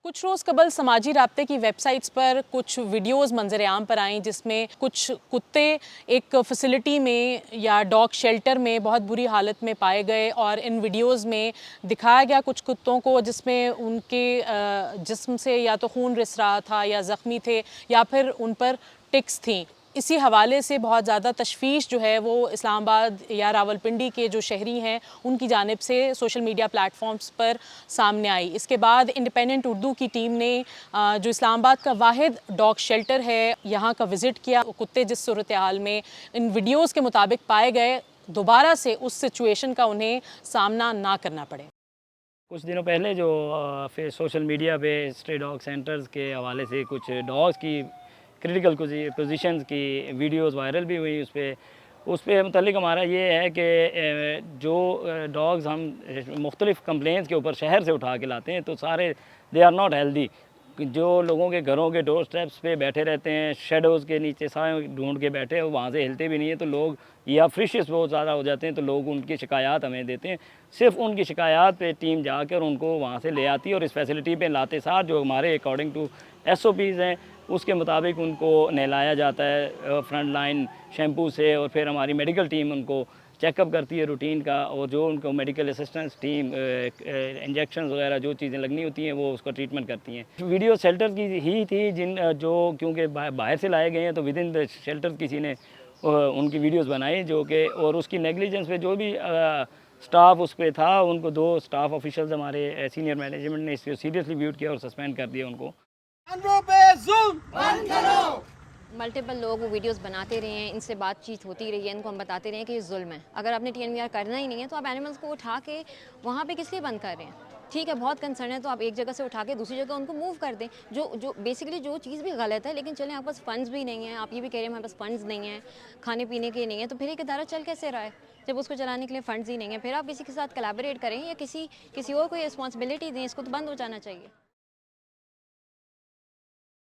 कुछ रोज़ कबल समाजी राब्ते की वेबसाइट्स पर कुछ वीडियोज़ मंजर आम पर आईं जिसमें कुछ कुत्ते एक फैसिलिटी में या डॉग शेल्टर में बहुत बुरी हालत में पाए गए और इन वीडियोज़ में दिखाया गया कुछ कुत्तों को जिसमें उनके जिस्म से या तो खून रिस रहा था या ज़ख्मी थे या फिर उन पर टिक्स थी। इसी हवाले से बहुत ज़्यादा तशवीश जो है वो इस्लामाबाद या रावलपिंडी के जो शहरी हैं उनकी जानिब से सोशल मीडिया प्लेटफॉर्म्स पर सामने आई। इसके बाद इंडिपेंडेंट उर्दू की टीम ने जो इस्लामाबाद का वाहिद डॉग शेल्टर है यहाँ का विज़िट किया। कुत्ते जिस सूरत हाल में इन वीडियोज़ के मुताबिक पाए गए, दोबारा से उस सिचुएशन का उन्हें सामना ना करना पड़े। कुछ दिनों पहले जो फिर सोशल मीडिया पे स्ट्रे डॉग सेंटर्स के हवाले से कुछ डॉग्स की क्रिटिकल कुछ पोजीशंस की वीडियोस वायरल भी हुई उस पे मतलब हमारा ये है कि जो डॉग्स हम मुख्तलिफ़ कंप्लेंट्स के ऊपर शहर से उठा के लाते हैं तो सारे दे आर नॉट हेल्दी। जो लोगों के घरों के डोर स्टेप्स पे बैठे रहते हैं, शेडोज़ के नीचे साए ढूंढ के बैठे हैं, वहाँ से हिलते भी नहीं है, तो लोग या फ्रिशेस बहुत ज़्यादा हो जाते हैं तो लोग उनकी शिकायत हमें देते हैं। सिर्फ उनकी शिकायत पे टीम जाकर उनको वहाँ से ले आती है और इस फैसिलिटी पे लाते साथ जो हमारे अकॉर्डिंग टू SOPs हैं उसके मुताबिक उनको नहलाया जाता है फ्रंट लाइन शैम्पू से, और फिर हमारी मेडिकल टीम उनको चेकअप करती है रूटीन का, और जो उनको मेडिकल असिस्टेंस टीम इंजेक्शन वगैरह जो चीज़ें लगनी होती हैं वो उसका ट्रीटमेंट करती हैं। वीडियो शेल्टर की ही थी जिन जो क्योंकि बाहर से लाए गए हैं तो विद इन द शेल्टर किसी ने उनकी वीडियोस बनाई जो कि, और उसकी नेगलिजेंस पे जो भी स्टाफ उस पर था उनको 2 स्टाफ ऑफिशियल्स हमारे सीनियर मैनेजमेंट ने इसको सीरियसली व्यूड किया और सस्पेंड कर दिया उनको। मल्टीपल लोग वो वीडियोस बनाते रहे हैं, इनसे बातचीत होती रही है, इनको हम बताते रहे हैं कि ये जुल्म है। अगर आपने TNVR करना ही नहीं है तो आप एनिमल्स को उठा के वहाँ पे किस लिए बंद कर रहे हैं? ठीक है, बहुत कंसर्न है तो आप एक जगह से उठा के दूसरी जगह उनको मूव कर दें। जो बेसिकली जो चीज़ भी गलत है, लेकिन चलें आपके पास फंड्स भी नहीं है, आप ये भी कह रहे हैं हमारे पास फंड्स नहीं है, खाने पीने के नहीं है, तो फिर एक इदारा चल कैसे रहा है जब उसको चलाने के लिए फंड्स ही नहीं है? फिर आप किसी के साथ कोलैबोरेट करें या किसी और को ये रिस्पॉन्सिबिलिटी दें, इसको तो बंद हो जाना चाहिए।